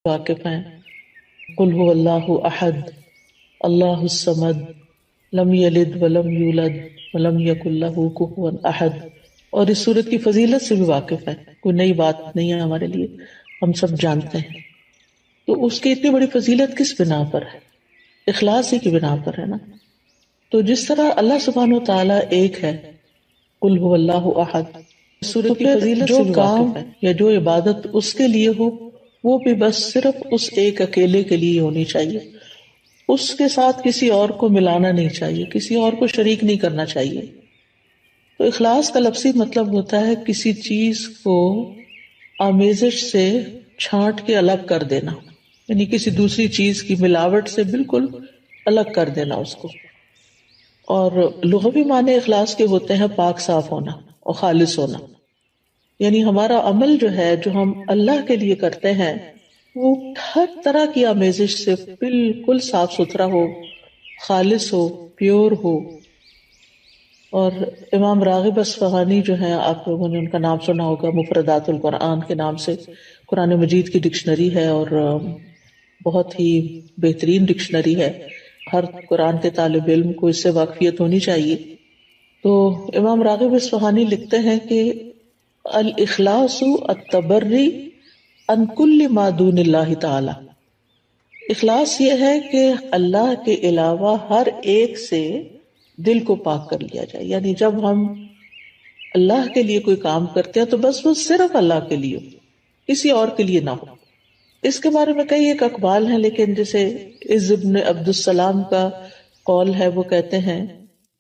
واقف ہیں. قل هو اللہ احد اللہ الصمد لم یلد ولم یولد ولم یکن لہ کفوا احد. اور اس صورت کی فضیلت سے بھی واقف ہے، کوئی نئی بات نہیں ہے ہمارے لیے، ہم سب جانتے ہیں. تو اس کی اتنی بڑی فضیلت کس بنا پر ہے؟ اخلاص ہی کی بنا پر ہے نا. تو جس طرح اللہ سبحانہ و تعالیٰ ایک ہے، قل هو اللہ احد، تو پھر جو کام یا جو عبادت اس کے لیے ہو وہ بھی بس صرف اس ایک اکیلے کے لیے ہونی چاہیے، اس کے ساتھ کسی اور کو ملانا نہیں چاہیے، کسی اور کو شریک نہیں کرنا چاہیے. تو اخلاص کا لفظی مطلب ہوتا ہے کسی چیز کو آمیزش سے چھانٹ کے الگ کر دینا، یعنی کسی دوسری چیز کی ملاوٹ سے بالکل الگ کر دینا اس کو. اور لغوی معنی اخلاص کے ہوتے ہیں پاک صاف ہونا اور خالص ہونا، یعنی ہمارا عمل جو ہے جو ہم اللہ کے لیے کرتے ہیں وہ ہر طرح کی آمیزش سے بالکل صاف ستھرا ہو، خالص ہو، پیور ہو. اور امام راغب اصفہانی جو ہیں، آپ لوگوں نے ان کا نام سنا ہوگا، مفردات القرآن کے نام سے قرآن مجید کی ڈکشنری ہے اور بہت ہی بہترین ڈکشنری ہے. ہر قرآن کے طالب علم کو اس سے واقفیت ہونی چاہیے. تو امام راغب اصفہانی لکھتے ہیں کہ الاخلاص التبری عن کل ما دون اللہ تعالی. اخلاص یہ ہے کہ اللہ کے علاوہ ہر ایک سے دل کو پاک کر لیا جائے، یعنی جب ہم اللہ کے لیے کوئی کام کرتے ہیں تو بس وہ صرف اللہ کے لیے ہو، کسی اور کے لیے نہ ہو. اس کے بارے میں کئی ایک اقوال ہیں، لیکن جیسے عز ابن عبد السلام کا قول ہے، وہ کہتے ہیں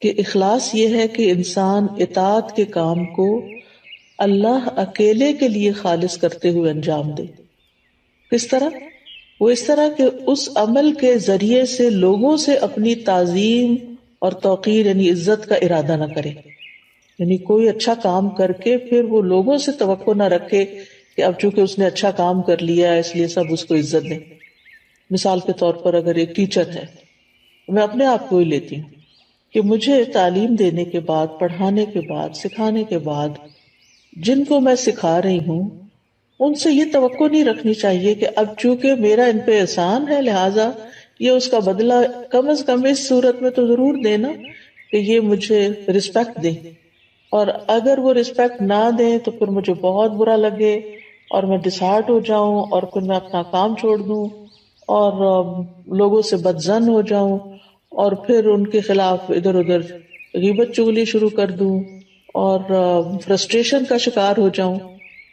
کہ اخلاص یہ ہے کہ انسان اطاعت کے کام کو اللہ اکیلے کے لیے خالص کرتے ہوئے انجام دے. کس طرح؟ وہ اس طرح کہ اس عمل کے ذریعے سے لوگوں سے اپنی تعظیم اور توقیر یعنی عزت کا ارادہ نہ کرے، یعنی کوئی اچھا کام کر کے پھر وہ لوگوں سے توقع نہ رکھے کہ اب چونکہ اس نے اچھا کام کر لیا ہے اس لیے سب اس کو عزت دیں. مثال کے طور پر اگر ایک ٹیچر ہے، میں اپنے آپ کو ہی لیتی ہوں کہ مجھے تعلیم دینے کے بعد، پڑھانے کے بعد، سکھانے کے بعد جن کو میں سکھا رہی ہوں ان سے یہ توقع نہیں رکھنی چاہیے کہ اب چونکہ میرا ان پہ احسان ہے لہٰذا یہ اس کا بدلہ کم از کم اس صورت میں تو ضرور دینا کہ یہ مجھے رسپیکٹ دیں. اور اگر وہ رسپیکٹ نہ دیں تو پھر مجھے بہت برا لگے اور میں ڈسہارٹ ہو جاؤں اور پھر میں اپنا کام چھوڑ دوں اور لوگوں سے بدظن ہو جاؤں اور پھر ان کے خلاف ادھر ادھر غیبت چغلی شروع کر دوں اور فرسٹریشن کا شکار ہو جاؤں.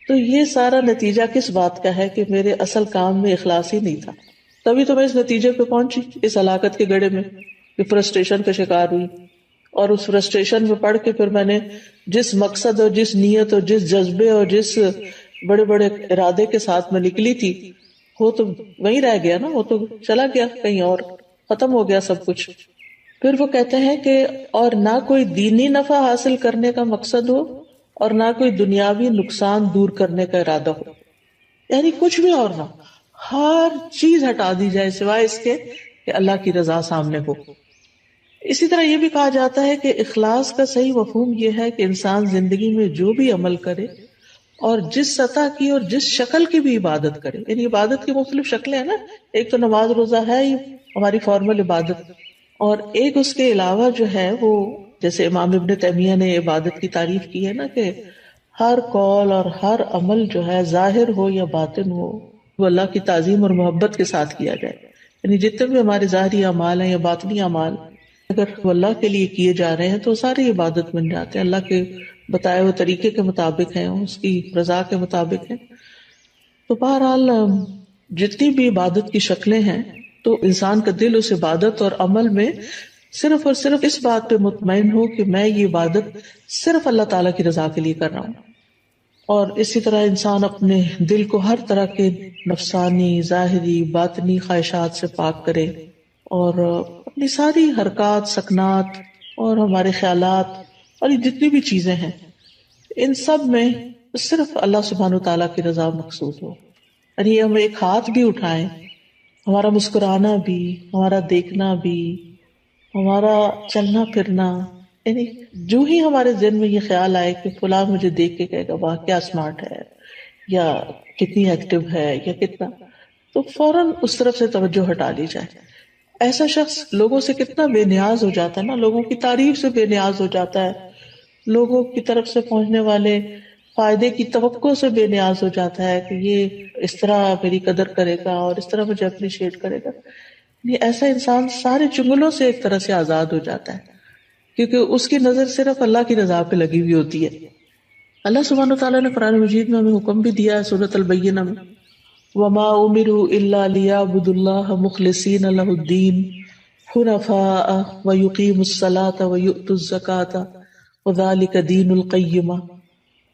تو یہ سارا نتیجہ کس بات کا ہے کہ میرے اصل کام میں اخلاص ہی نہیں تھا. تبھی تو میں اس نتیجے پہ پہنچی، اس ہلاکت کے گڑھے میں، کہ فرسٹریشن کا شکار ہوئی اور اس فرسٹریشن میں پڑھ کے پھر میں نے جس مقصد اور جس نیت اور جس جذبے اور جس بڑے بڑے ارادے کے ساتھ میں نکلی تھی وہ تو وہیں رہ گیا نا، وہ تو چلا گیا کہیں اور، ختم ہو گیا سب کچھ. پھر وہ کہتے ہیں کہ اور نہ کوئی دینی نفع حاصل کرنے کا مقصد ہو اور نہ کوئی دنیاوی نقصان دور کرنے کا ارادہ ہو، یعنی کچھ بھی اور نہ، ہر چیز ہٹا دی جائے سوائے اس کے کہ اللہ کی رضا سامنے ہو. اسی طرح یہ بھی کہا جاتا ہے کہ اخلاص کا صحیح مفہوم یہ ہے کہ انسان زندگی میں جو بھی عمل کرے اور جس سطح کی اور جس شکل کی بھی عبادت کرے، یعنی عبادت کی مختلف شکلیں ہیں نا، ایک تو نماز روزہ ہے ہی ہماری فارمل عبادت، اور ایک اس کے علاوہ جو ہے وہ جیسے امام ابن تیمیہ نے عبادت کی تعریف کی ہے نا کہ ہر قول اور ہر عمل جو ہے ظاہر ہو یا باطن ہو وہ اللہ کی تعظیم اور محبت کے ساتھ کیا جائے. یعنی جتنے بھی ہمارے ظاہری اعمال ہیں یا باطنی اعمال اگر وہ اللہ کے لیے کیے جا رہے ہیں تو ساری عبادت بن جاتے ہیں، اللہ کے بتائے ہوئے طریقے کے مطابق ہیں، اس کی رضا کے مطابق ہیں. تو بہرحال جتنی بھی عبادت کی شکلیں ہیں تو انسان کا دل اس عبادت اور عمل میں صرف اور صرف اس بات پہ مطمئن ہو کہ میں یہ عبادت صرف اللہ تعالیٰ کی رضا کے لیے کر رہا ہوں. اور اسی طرح انسان اپنے دل کو ہر طرح کے نفسانی، ظاہری، باطنی خواہشات سے پاک کرے اور اپنی ساری حرکات، سکنات اور ہمارے خیالات اور یہ جتنی بھی چیزیں ہیں ان سب میں صرف اللہ سبحانہ و تعالیٰ کی رضا مقصود ہو. یعنی ہم ایک ہاتھ بھی اٹھائیں، ہمارا مسکرانا بھی، ہمارا دیکھنا بھی، ہمارا چلنا پھرنا، یعنی جو ہی ہمارے ذہن میں یہ خیال آئے کہ فلاں مجھے دیکھ کے کہے گا واہ کیا اسمارٹ ہے یا کتنی ایکٹیو ہے یا کتنا، تو فوراً اس طرف سے توجہ ہٹا لی جائے. ایسا شخص لوگوں سے کتنا بے نیاز ہو جاتا ہے نا، لوگوں کی تعریف سے بے نیاز ہو جاتا ہے، لوگوں کی طرف سے پہنچنے والے فائدے کی توقع سے بے نیاز ہو جاتا ہے کہ یہ اس طرح میری قدر کرے گا اور اس طرح مجھے اپریشیٹ کرے گا. یہ ایسا انسان سارے چنگلوں سے ایک طرح سے آزاد ہو جاتا ہے، کیونکہ اس کی نظر صرف اللہ کی رضا پہ لگی ہوئی ہوتی ہے. اللہ سبحانہ وتعالیٰ نے قرآن مجید میں ہمیں حکم بھی دیا ہے سورۃ البینہ میں، وَمَا أُمِرُوا إِلَّا لِيَعْبُدُوا اللَّهَ مُخْلِصِينَ لَهُ الدِّينَ حُنَفَاءَ وَيُقِيمُوا الصَّلَاةَ وَيُؤْتُوا الزَّكَاةَ وَذَلِكَ دِينُ الْقَيِّمَةِ.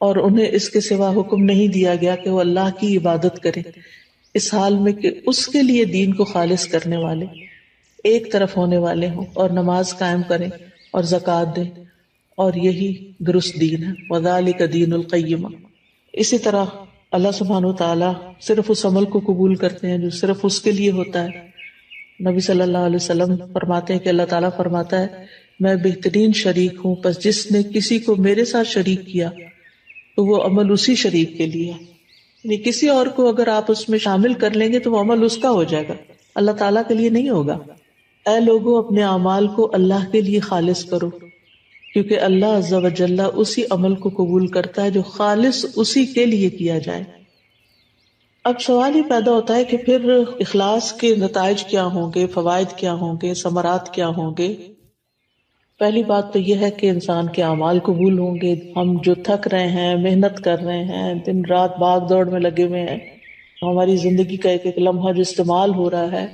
اور انہیں اس کے سوا حکم نہیں دیا گیا کہ وہ اللہ کی عبادت کریں اس حال میں کہ اس کے لیے دین کو خالص کرنے والے، ایک طرف ہونے والے ہوں، اور نماز قائم کریں اور زکوٰۃ دیں، اور یہی درست دین ہے. وَذَلِكَ دِينُ الْقَيِّمَةِ. اسی طرح اللہ سبحانہ وتعالیٰ صرف اس عمل کو قبول کرتے ہیں جو صرف اس کے لیے ہوتا ہے. نبی صلی اللہ علیہ وسلم فرماتے ہیں کہ اللہ تعالیٰ فرماتا ہے میں بہترین شریک ہوں، پس جس نے کسی کو میرے ساتھ شریک کیا تو وہ عمل اسی شریک کے لیے ہے. یعنی کسی اور کو اگر آپ اس میں شامل کر لیں گے تو وہ عمل اس کا ہو جائے گا، اللہ تعالیٰ کے لیے نہیں ہوگا. اے لوگوں اپنے اعمال کو اللہ کے لیے خالص کرو، کیونکہ اللہ عز و جل اسی عمل کو قبول کرتا ہے جو خالص اسی کے لیے کیا جائے. اب سوال ہی پیدا ہوتا ہے کہ پھر اخلاص کے نتائج کیا ہوں گے، فوائد کیا ہوں گے، ثمرات کیا ہوں گے. پہلی بات تو یہ ہے کہ انسان کے اعمال قبول ہوں گے. ہم جو تھک رہے ہیں، محنت کر رہے ہیں، دن رات بھاگ دوڑ میں لگے ہوئے ہیں، ہماری زندگی کا ایک ایک لمحہ جو استعمال ہو رہا ہے،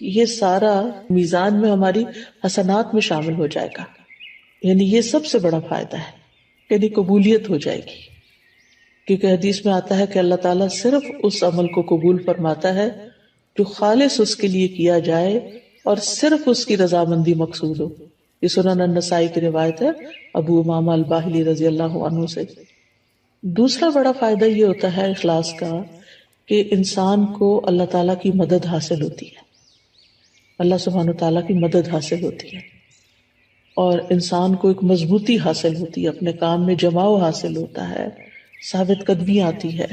یہ سارا میزان میں ہماری حسنات میں شامل ہو جائے گا. یعنی یہ سب سے بڑا فائدہ ہے، یعنی قبولیت ہو جائے گی. کیونکہ حدیث میں آتا ہے کہ اللہ تعالیٰ صرف اس عمل کو قبول فرماتا ہے جو خالص اس کے لیے کیا جائے اور صرف اس کی رضامندی مقصود ہو. یہ سنن النسائی کی روایت ہے ابو امامہ الباہلی رضی اللہ عنہ سے. دوسرا بڑا فائدہ یہ ہوتا ہے اخلاص کا کہ انسان کو اللہ تعالیٰ کی مدد حاصل ہوتی ہے، اللہ سبحانہ تعالیٰ کی مدد حاصل ہوتی ہے، اور انسان کو ایک مضبوطی حاصل ہوتی ہے، اپنے کام میں جماؤ حاصل ہوتا ہے، ثابت قدمی آتی ہے.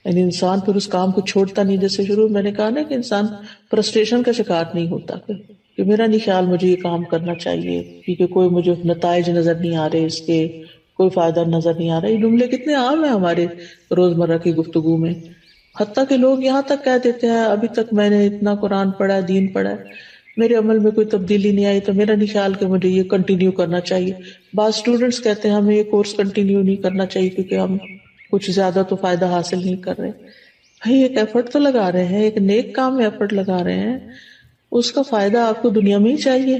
یعنی انسان پھر اس کام کو چھوڑتا نہیں. جیسے شروع میں نے کہا نا کہ انسان فرسٹریشن کا شکار نہیں ہوتا کہ میرا نہیں خیال مجھے یہ کام کرنا چاہیے کیونکہ کوئی مجھے نتائج نظر نہیں آ رہے، اس کے کوئی فائدہ نظر نہیں آ رہا. یہ جملے کتنے عام ہیں ہمارے روزمرہ کی گفتگو میں، حتیٰ کہ لوگ یہاں تک کہہ دیتے ہیں ابھی تک میں نے اتنا قرآن پڑھا، دین پڑھا، میرے عمل میں کوئی تبدیلی نہیں آئی تو میرا نہیں خیال کہ مجھے یہ کنٹینیو کرنا چاہیے. بعض اسٹوڈنٹس کہتے ہیں ہمیں یہ کورس کنٹینیو نہیں کرنا چاہیے کیونکہ ہم کچھ زیادہ تو فائدہ حاصل نہیں کر رہے. بھائی ایک ایفرٹ تو لگا رہے ہیں، ایک نیک کام میں ایفرٹ لگا رہے ہیں، اس کا فائدہ آپ کو دنیا میں ہی چاہیے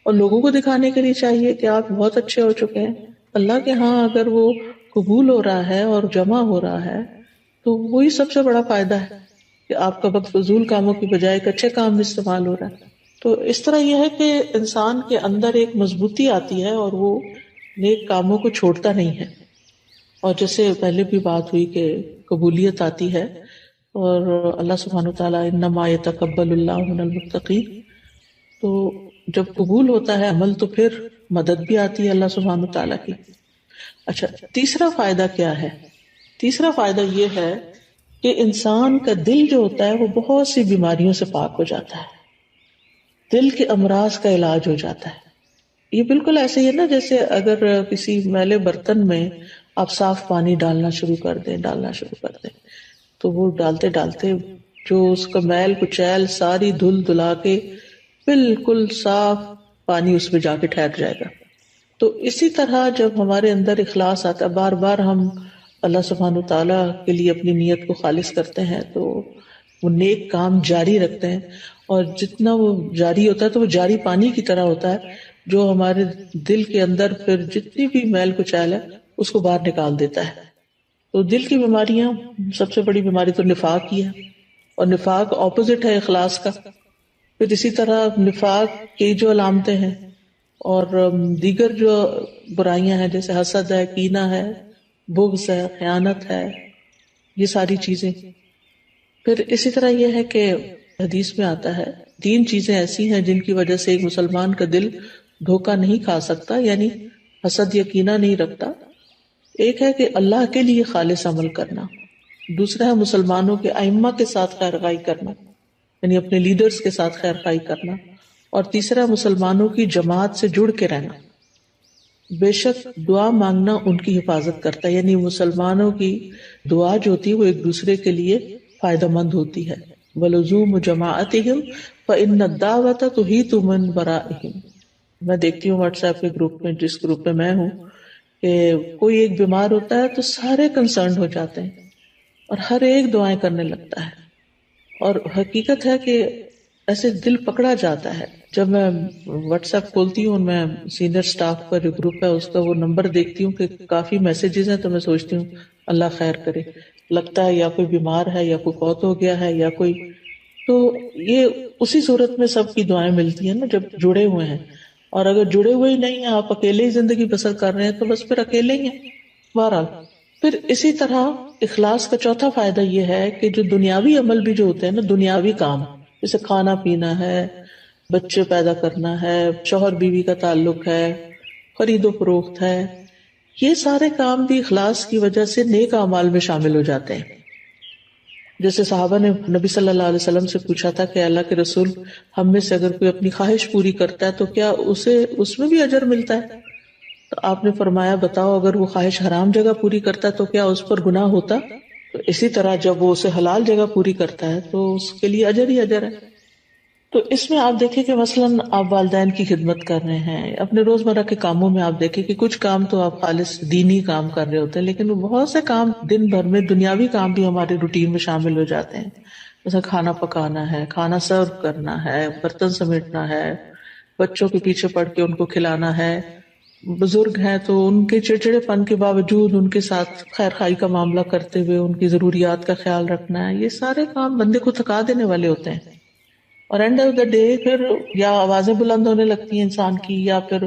اور لوگوں کو دکھانے کے لیے چاہیے کہ آپ بہت اچھے ہو چکے ہیں. اللہ کے ہاں اگر وہ قبول ہو رہا ہے اور جمع ہو رہا ہے تو وہی سب سے بڑا فائدہ ہے کہ آپ کا وقت فضول کاموں کی بجائے ایک اچھے کام میں استعمال ہو رہا ہے. تو اس طرح یہ ہے کہ انسان کے اندر ایک مضبوطی آتی ہے اور وہ نیک کاموں کو چھوڑتا نہیں ہے. اور جیسے پہلے بھی بات ہوئی کہ قبولیت آتی ہے اور اللہ سبحانہ وتعالیٰ انما یتقبل اللہ من المتقین، تو جب قبول ہوتا ہے عمل تو پھر مدد بھی آتی ہے اللہ سبحانہ وتعالیٰ کی. اچھا، تیسرا فائدہ کیا ہے؟ تیسرا فائدہ یہ ہے کہ انسان کا دل جو ہوتا ہے وہ بہت سی بیماریوں سے پاک ہو جاتا ہے، دل کے امراض کا علاج ہو جاتا ہے. یہ بالکل ایسے ہی ہے نا جیسے اگر کسی میلے برتن میں آپ صاف پانی ڈالنا شروع کر دیں تو وہ ڈالتے ڈالتے جو اس کا میل کچیل ساری دھل دلا کے بالکل صاف پانی اس میں جا کے ٹھہر جائے گا. تو اسی طرح جب ہمارے اندر اخلاص آتا ہے، بار بار ہم اللہ سبحانہ تعالیٰ کے لیے اپنی نیت کو خالص کرتے ہیں تو وہ نیک کام جاری رکھتے ہیں، اور جتنا وہ جاری ہوتا ہے تو وہ جاری پانی کی طرح ہوتا ہے جو ہمارے دل کے اندر پھر جتنی بھی میل کچیل ہے اس کو باہر نکال دیتا ہے. تو دل کی بیماریاں، سب سے بڑی بیماری تو نفاق ہی ہے، اور نفاق اپوزٹ ہے اخلاص کا. پھر اسی طرح نفاق کی جو علامتیں ہیں اور دیگر جو برائیاں ہیں جیسے حسد ہے، کینہ ہے، بغض ہے، خیانت ہے، یہ ساری چیزیں. پھر اسی طرح یہ ہے کہ حدیث میں آتا ہے 3 چیزیں ایسی ہیں جن کی وجہ سے ایک مسلمان کا دل دھوکہ نہیں کھا سکتا، یعنی حسد یا کینہ نہیں رکھتا. ایک ہے کہ اللہ کے لیے خالص عمل کرنا، دوسرا ہے مسلمانوں کے ائمہ کے ساتھ خیر خواہی کرنا، یعنی اپنے لیڈرز کے ساتھ خیر خواہی کرنا، اور تیسرا مسلمانوں کی جماعت سے جڑ کے رہنا۔ بے شک دعا مانگنا ان کی حفاظت کرتا ہے، یعنی مسلمانوں کی دعا جو ہوتی ہے وہ ایک دوسرے کے لیے فائدہ مند ہوتی ہے۔ وَلُزُومُ جَمَاعَتِهِمْ فَإِنَّ الدَّعْوَةَ تُحِيطُ مِن وَرَائِهِمْ۔ میں دیکھتی ہوں واٹس ایپ کے گروپ میں، جس گروپ میں ہوں، کہ کوئی ایک بیمار ہوتا ہے تو سارے کنسرنڈ ہو جاتے ہیں اور ہر ایک دعائیں کرنے لگتا ہے، اور حقیقت ہے کہ ایسے دل پکڑا جاتا ہے۔ جب میں واٹس ایپ کھولتی ہوں، میں سینئر سٹاف کا جو گروپ ہے اس کا وہ نمبر دیکھتی ہوں کہ کافی میسیجز ہیں، تو میں سوچتی ہوں اللہ خیر کرے، لگتا ہے یا کوئی بیمار ہے یا کوئی فوت ہو گیا ہے یا کوئی، تو یہ اسی صورت میں سب کی دعائیں ملتی ہیں نا جب جڑے ہوئے ہیں، اور اگر جڑے ہوئے ہی نہیں ہیں، آپ اکیلے ہی زندگی بسر کر رہے ہیں تو بس پھر اکیلے ہی ہیں بہرحال۔ پھر اسی طرح اخلاص کا چوتھا فائدہ یہ ہے کہ جو دنیاوی عمل بھی جو ہوتے ہیں نا، دنیاوی کام جیسے کھانا پینا ہے، بچے پیدا کرنا ہے، شوہر بیوی کا تعلق ہے، خرید و فروخت ہے، یہ سارے کام بھی اخلاص کی وجہ سے نیک اعمال میں شامل ہو جاتے ہیں۔ جیسے صحابہ نے نبی صلی اللہ علیہ وسلم سے پوچھا تھا کہ اللہ کے رسول، ہم میں سے اگر کوئی اپنی خواہش پوری کرتا ہے تو کیا اسے اس میں بھی اجر ملتا ہے؟ تو آپ نے فرمایا بتاؤ، اگر وہ خواہش حرام جگہ پوری کرتا ہے تو کیا اس پر گناہ ہوتا؟ تو اسی طرح جب وہ اسے حلال جگہ پوری کرتا ہے تو اس کے لیے اجر ہی اجر ہے۔ تو اس میں آپ دیکھیں کہ مثلاً آپ والدین کی خدمت کر رہے ہیں، اپنے روزمرہ کے کاموں میں آپ دیکھیں کہ کچھ کام تو آپ خالص دینی کام کر رہے ہوتے ہیں، لیکن بہت سے کام دن بھر میں دنیاوی کام بھی ہمارے روٹین میں شامل ہو جاتے ہیں، جیسے کھانا پکانا ہے، کھانا سرو کرنا ہے، برتن سمیٹنا ہے، بچوں کے پیچھے پڑ کے ان کو کھلانا ہے، بزرگ ہیں تو ان کے چڑچڑے پن کے باوجود ان کے ساتھ خیر خواہی کا معاملہ کرتے ہوئے ان کی ضروریات کا خیال رکھنا ہے، یہ سارے کام بندے کو تھکا دینے والے ہوتے ہیں، اور اینڈ آف دا ڈے پھر یا آوازیں بلند ہونے لگتی ہیں انسان کی، یا پھر